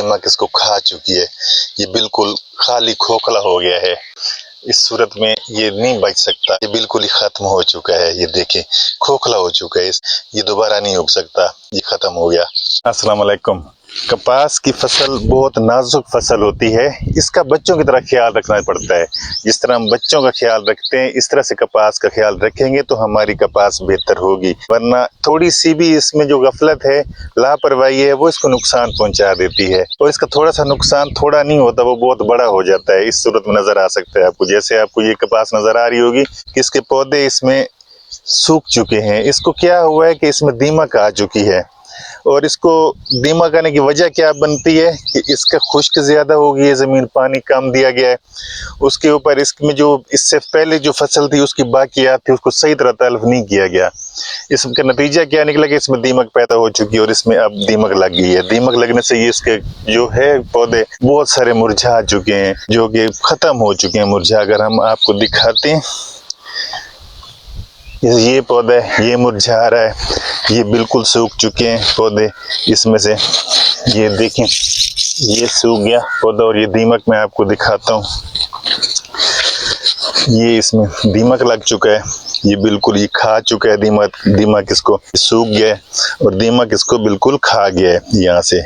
दीमक इसको खा चुकी है। ये बिल्कुल खाली खोखला हो गया है। इस सूरत में ये नहीं बच सकता, ये बिल्कुल ही खत्म हो चुका है। ये देखिए खोखला हो चुका है, ये दोबारा नहीं उग सकता, ये खत्म हो गया। अस्सलाम वालेकुम। कपास की फसल बहुत नाजुक फसल होती है, इसका बच्चों की तरह ख्याल रखना पड़ता है। जिस तरह हम बच्चों का ख्याल रखते हैं, इस तरह से कपास का ख्याल रखेंगे तो हमारी कपास बेहतर होगी। वरना थोड़ी सी भी इसमें जो गफलत है, लापरवाही है, वो इसको नुकसान पहुंचा देती है। और इसका थोड़ा सा नुकसान थोड़ा नहीं होता, वो बहुत बड़ा हो जाता है। इस सूरत में नजर आ सकता है आपको, जैसे आपको ये कपास नजर आ रही होगी कि इसके पौधे इसमें सूख चुके हैं। इसको क्या हुआ है कि इसमें दीमक आ चुकी है। और इसको दीमक आने की वजह क्या बनती है कि इसका खुश्क ज़्यादा हो गई है, ज़मीन पानी कम दिया गया है। उसके ऊपर इसमें जो इससे पहले जो फसल थी उसकी बाकियात थी, उसको सही तरह तल्फ नहीं किया गया। इसका नतीजा क्या निकला कि इसमें दीमक पैदा हो चुकी है और इसमें अब दीमक लग गई है। दीमक लगने से ये इसके जो है पौधे बहुत सारे मुरझा चुके हैं, जो कि ख़त्म हो चुके हैं मुरझा। अगर हम आपको दिखाते हैं, ये पौधा ये मुरझा रहा है, ये बिल्कुल सूख चुके हैं पौधे इसमें से। ये देखें ये सूख गया पौधा। और ये दीमक मैं आपको दिखाता हूँ, ये इसमें दीमक लग चुका है, ये बिल्कुल ये खा चुका है दीमक इसको सूख गया है और दीमक इसको बिल्कुल खा गया है। यहाँ से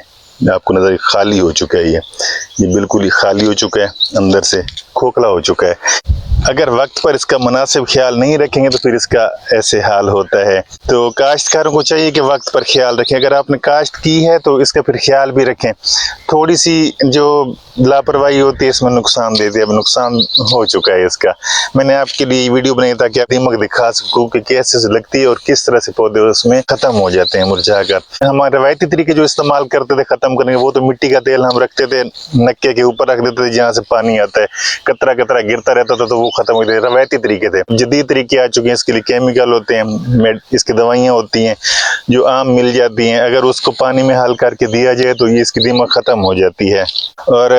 आपको नजर खाली हो चुका है, ये बिल्कुल ही खाली हो चुका है, अंदर से खोखला हो चुका है। अगर वक्त पर इसका मुनासिब ख्याल नहीं रखेंगे तो फिर इसका ऐसे हाल होता है। तो काश्तकारों को चाहिए कि वक्त पर ख्याल रखें। अगर आपने काश्त की है तो इसका फिर ख्याल भी रखें। थोड़ी सी जो लापरवाही होती है इसमें नुकसान देती है। अब नुकसान हो चुका है इसका। मैंने आपके लिए वीडियो बनाई ताकि आप दीमक दिखा सकूँ कि कैसे से लगती है और किस तरह से पौधे उसमें ख़त्म हो जाते हैं मुरझा कर। हमारे रवायती तरीके जो इस्तेमाल करते थे ख़त्म करने के, वो तो मिट्टी का तेल हम रखते थे, नक्के के ऊपर रख देते थे जहाँ से पानी आता है, कतरा कतरा गिरता रहता था तो वो खत्म हो गए। रवायती तरीके थे। जदीद तरीके आ चुके हैं, इसके लिए केमिकल होते हैं, इसकी दवाइयाँ होती हैं जो आम मिल जाती हैं। अगर उसको पानी में हल करके दिया जाए तो ये इसकी दीमक खत्म हो जाती है और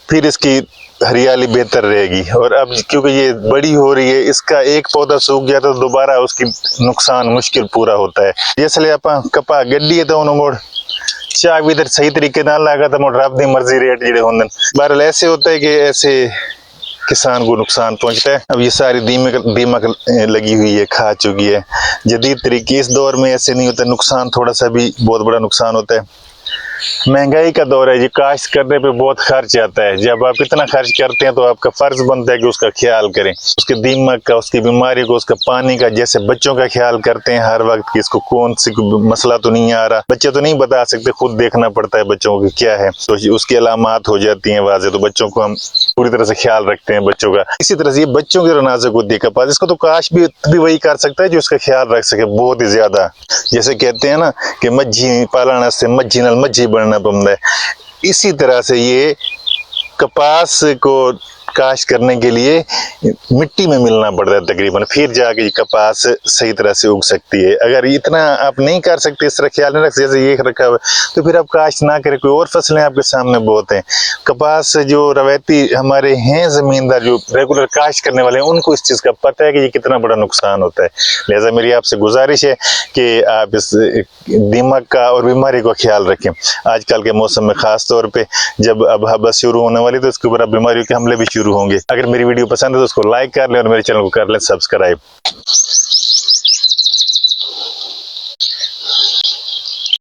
फिर इसकी हरियाली बेहतर रहेगी। और अब क्योंकि ये बड़ी हो रही है, इसका एक पौधा सूख गया तो दोबारा उसकी नुकसान मुश्किल पूरा होता है। जैसे आप कपा गड्डी है तो उन्होंने चाक भी इधर सही तरीके ना लगा तो मोड़ रब दी मर्जी रेट जड़े होंगे। बहरहाल ऐसे होता है कि ऐसे किसान को नुकसान पहुंचता है। अब ये सारी दीमक लगी हुई है, खा चुकी है। जदीद तरीके इस दौर में ऐसे नहीं होता, नुकसान थोड़ा सा भी बहुत बड़ा नुकसान होता है। महंगाई का दौर है, ये काश्त करने पे बहुत खर्च आता है। जब आप इतना खर्च करते हैं तो आपका फर्ज बनता है कि उसका ख्याल करें, उसके दीमक का, उसकी बीमारी को, उसका पानी का। जैसे बच्चों का ख्याल करते हैं हर वक्त कि इसको कौन सी मसला तो नहीं आ रहा। बच्चे तो नहीं बता सकते, खुद देखना पड़ता है बच्चों को क्या है, तो उसकी अलामात हो जाती हैं वाज़े, तो बच्चों को हम पूरी तरह से ख्याल रखते हैं बच्चों का। इसी तरह से ये बच्चों की नाजुक होती है कपास, इसको तो काश भी वही कर सकता है जो उसका ख्याल रख सके बहुत ही ज्यादा। जैसे कहते हैं ना कि मज्जी पालना से मज्जी नल मज्जी बनना पड़ता है, इसी तरह से ये कपास को काश्त करने के लिए मिट्टी में मिलना पड़ता है तकरीबन, फिर जाके कपास सही तरह से उग सकती है। अगर इतना आप नहीं कर सकते, इस तरह ख्याल नहीं रख सकते जैसे ये रखा हुआ, तो फिर आप काश्त ना करें। कोई और फसलें आपके सामने बहुत हैं। कपास जो रवायती हमारे हैं ज़मींदार जो रेगुलर काश्त करने वाले हैं, उनको इस चीज़ का पता है कि ये कितना बड़ा नुकसान होता है। लिहाजा मेरी आपसे गुजारिश है कि आप इस दीमक का और बीमारी का ख्याल रखें। आजकल के मौसम में ख़ास तौर पर जब अब हवा शुरू होने वाली तो इसके ऊपर अब बीमारियों के हमले भी शुरू होंगे। अगर मेरी वीडियो पसंद है तो उसको लाइक कर लें और मेरे चैनल को कर लें सब्सक्राइब।